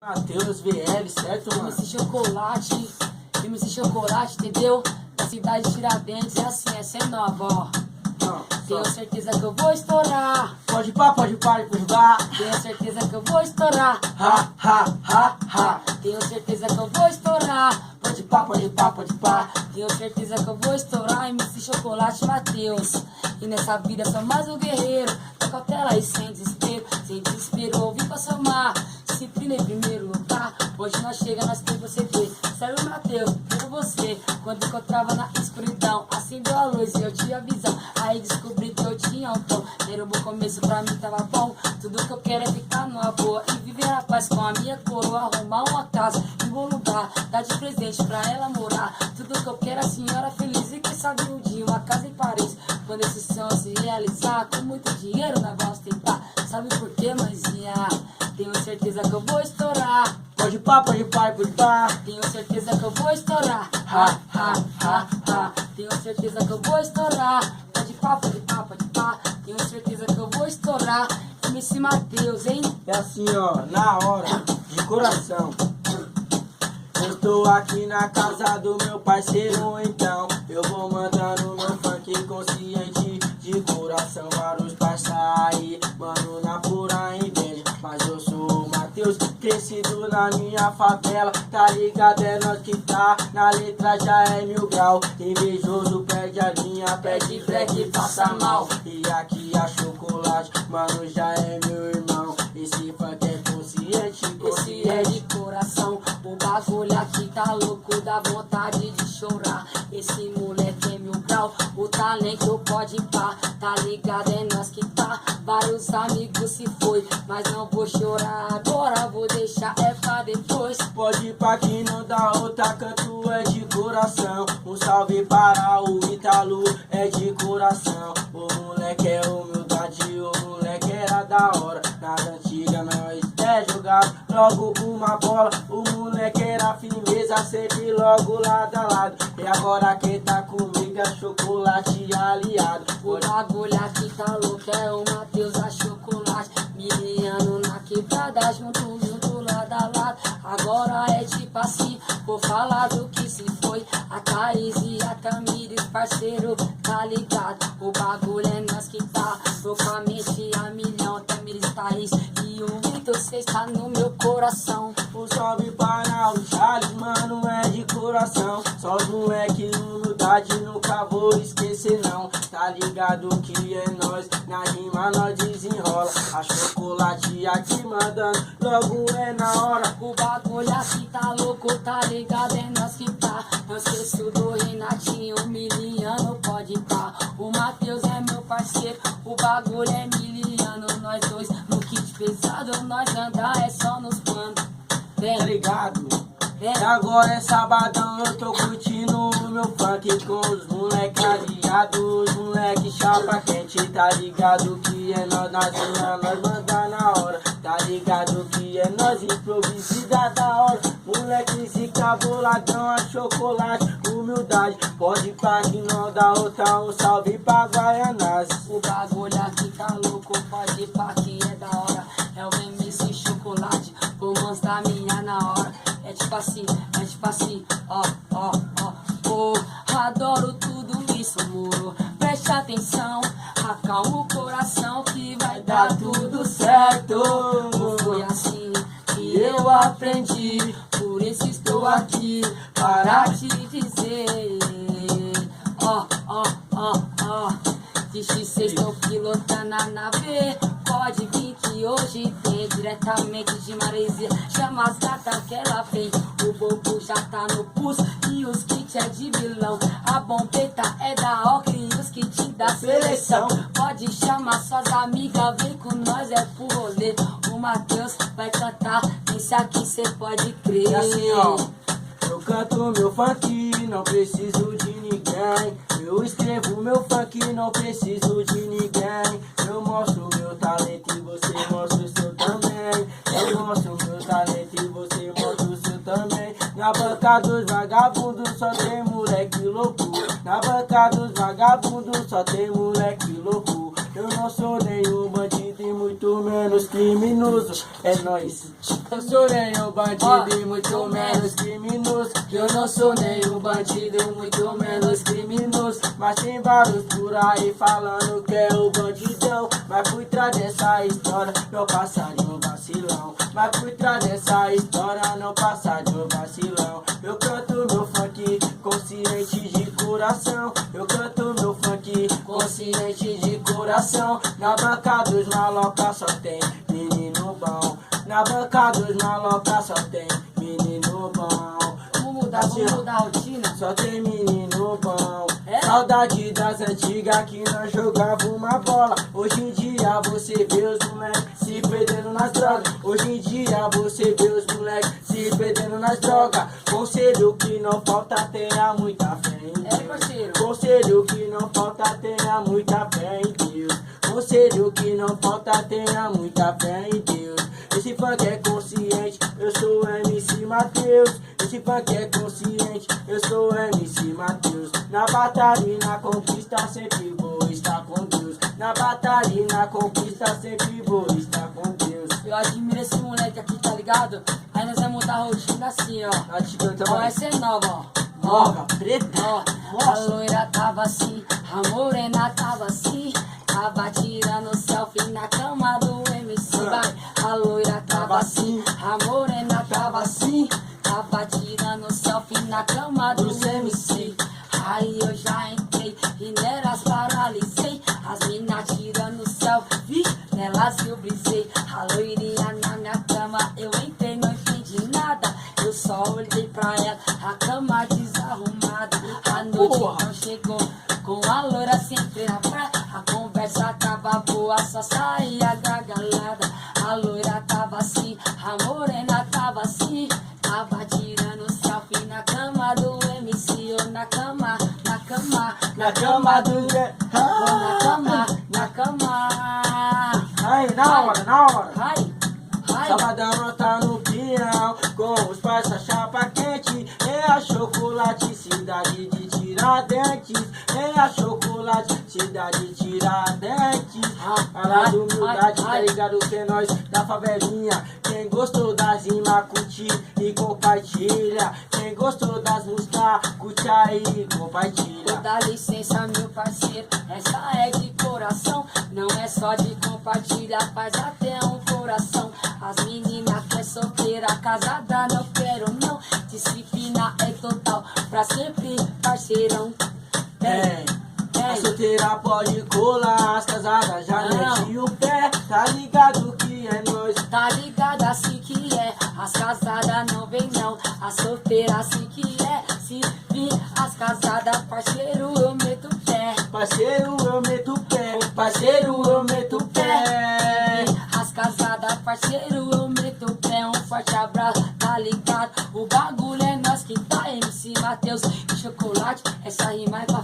Matheus, VL, certo, mano? MC Chocolate, entendeu? Da cidade de Tiradentes, é assim, essa é nova, ó. Tenho certeza que eu vou estourar. Pode pá, pode pá. Tenho certeza que eu vou estourar. Ha, ha, ha, ha. Tenho certeza que eu vou estourar. Pode pá, pode pá, pode pá. Tenho certeza que eu vou estourar. MC Chocolate, Matheus. E nessa vida sou mais um guerreiro. Com cautela e sem desespero. Sem desespero, ouvi pra somar. Disciplina em primeiro lugar. Hoje nós chega, nós tem você ver. Sério, Matheus, por você. Quando encontrava na escuridão, acendeu a luz e eu tinha visão. Aí descobri que eu tinha um tom. Era um bom começo, pra mim tava bom. Tudo que eu quero é ficar numa boa e viver a paz com a minha coroa. Arrumar uma casa em bom lugar, dar de presente pra ela morar. Tudo que eu quero é a senhora feliz e quem sabe um dia uma casa em Paris. Quando esse sonho se realizar, com muito dinheiro nós vamos tentar. Sabe por quê, mãezinha? Tenho certeza que eu vou estourar. Pode pá, pode pá, pode pá. Tenho certeza que eu vou estourar. Ha, ha, ha, ha. Tenho certeza que eu vou estourar. Pode pá, pode pá, pode pá. Tenho certeza que eu vou estourar. MC Matheus, hein? É assim, ó, na hora, de coração. Eu tô aqui na casa do meu parceiro, então eu vou mandando meu funk consciente de coração para os parceiros. Mano, na pura inveja, mas eu sou o Matheus, crescido na minha favela. Tá ligado, é nós que tá, na letra já é 1000 grau. Invejoso perde a linha, perde break, passa mal. E aqui a chocolate, mano, já é meu irmão. Esse funk é consciente, Esse é de coração. O bagulho aqui tá louco, dá vontade de chorar. Esse moleque é 1000 grau, o talento pode pá. Tá ligado, é nós que tá. Vários amigos se foi, mas não vou chorar agora, vou deixar é pra depois. Pode ir pra que não dá outra, canto é de coração. Um salve para o Ítalo, é de coração. O moleque é humildade, o moleque era da hora. Nas antigas nós jogava logo uma bola. O moleque era firmeza, sempre logo lado a lado. E agora quem tá comigo é Chocolate aliado. O bagulho aqui tá louco, é o Matheus a Chocolate. Miliano na quebrada, junto lado a lado. Agora é tipo assim, vou falar do que se foi. A Thaís e a Tamires, parceiro, tá ligado? O bagulho é nós que tá, loucamente a milhão. Tamires, Thaís e o Vitor, cê está no meu coração. Um salve para o Charles, mano, é de coração. Só os moleque, humildade, nunca vou esquecer não. Tá ligado que é nós, na rima nós desenrola. A Chocolate aqui mandando, logo é na hora. O bagulho aqui tá louco, tá ligado, é nós que tá. Não esqueço do Renatinho, Miliano pode tá. O Matheus é meu parceiro, o bagulho é Miliano. Nós dois no kit pesado, nós andar é só nos planos. Vem, Tá ligado? vem. E agora é sabadão, eu tô curtindo o meu funk com os moleque aliados, os moleque chapa quente. Tá ligado que é nós na cena, nós manda na hora. Tá ligado que é nós improvisida da hora. Moleque zica boladão, a Chocolate, humildade. Pode pá que não dá outra, um salve pra Guaianás. O bagulho aqui tá louco, pode pá que é da hora. É o MC Chocolate, vou mostrar minha na hora. É tipo assim, ó. Oh, adoro tudo isso, muro. Preste atenção, acalma o coração que vai dar tudo certo. Foi assim que eu aprendi, por isso estou aqui para te dizer. Ó. Diz cê estou pilotando a nave. Pode vir que hoje tem, diretamente de Maresia. Chama as gatas que ela vem. O bobo já tá no pulso e os kits é de vilão. A bombeta é da Ocre e os kits da seleção. Pode chamar suas amigas, vem com nós, é pro rolê. O Matheus vai cantar, esse aqui cê pode crer. E assim, ó, eu canto meu funk, não preciso de ninguém. Eu escrevo meu funk, não preciso de ninguém. Eu mostro meu talento e você mostra o seu também. Eu mostro meu talento e você mostra o seu também. Na banca dos vagabundos só tem moleque louco. Na banca dos vagabundos só tem moleque louco. Eu não sou nenhum bandido e muito menos criminoso. É nóis. Eu sou nenhum bandido e muito menos criminoso. Eu não sou nenhum bandido e muito menos criminoso. Mas tem vários por aí falando que é o bandidão. Mas por trás dessa história não passa de um vacilão. Mas por trás dessa história não passa de um vacilão. Eu canto meu funk consciente de coração. Eu canto meu funk consciente de coração. Na banca dos malocas só tem menino bom. Na banca dos malocas só tem menino bom. Vamos mudar a rotina. Só tem menino bom. É? Saudade das antigas que nós jogava uma bola. Hoje em dia você vê os moleques se perdendo nas drogas. Hoje em dia você vê os moleques se perdendo nas drogas. Conselho que não falta, tenha muita fé em Deus. Parceiro. Conselho que não falta, tenha muita fé em Deus. Conselho que não falta, tenha muita fé em Deus. Esse funk é consciente, eu sou MC Mateus. Esse funk é consciente, eu sou MC Mateus. Na batalha e na conquista sempre vou estar com Deus. Na batalha e na conquista sempre vou estar com Deus. Eu admiro esse moleque aqui, tá ligado? Aí nós vamos mudar a rotina assim, ó. Tá te cantando Ó, essa é nova, ó. nova, preta. Ó, a loira tava assim, a morena tava assim. Tava tirando selfie na cama do MC, vai. A loira tava assim, a morena tava assim. Tava tirando selfie na cama do MC. Aí eu já entrei e nelas paralisei. As minas tirando selfie, nelas eu brisei. A loirinha na minha cama, eu entrei, não entendi nada. Eu só olhei pra ela, a cama desarrumada. A noite não chegou, com a loira sempre na praia. A conversa tava boa, só saía gargalhada. A loira tava assim, a morena tava assim. Tava tirando selfie na cama do MC. Ou na cama, na cama, Na cama do... ou na cama, na cama. Ai, na hora. Ai, ai. Sabadão tá no pião, com os parça chapa quente. É a chocolate, cidade de Tiradentes. É a chocolate, cidade de Tiradentes. Fala de humildade, tá ligado que é nós da favelinha. Quem gostou das rimas, curte e compartilha. Quem gostou das músicas, curte aí e compartilha. Dá licença, meu parceiro, essa é de coração. Não é só de compartilhar, faz até um coração. As meninas que é solteira, casada não quero não. Disciplina é total, pra sempre parceirão. A solteira pode colar, as casadas já Não. mete o pé. Tá ligado que é nós. Tá ligado assim que é, as casadas não vem não. As solteiras assim que é, se vir as casadas, parceiro eu meto o pé. Parceiro, eu meto o pé. Parceiro, eu meto o pé. As casadas, parceiro, eu meto o pé. Um forte abraço, tá ligado? O bagulho é nós que tá, MC Mateus e Chocolate. Essa rima é pra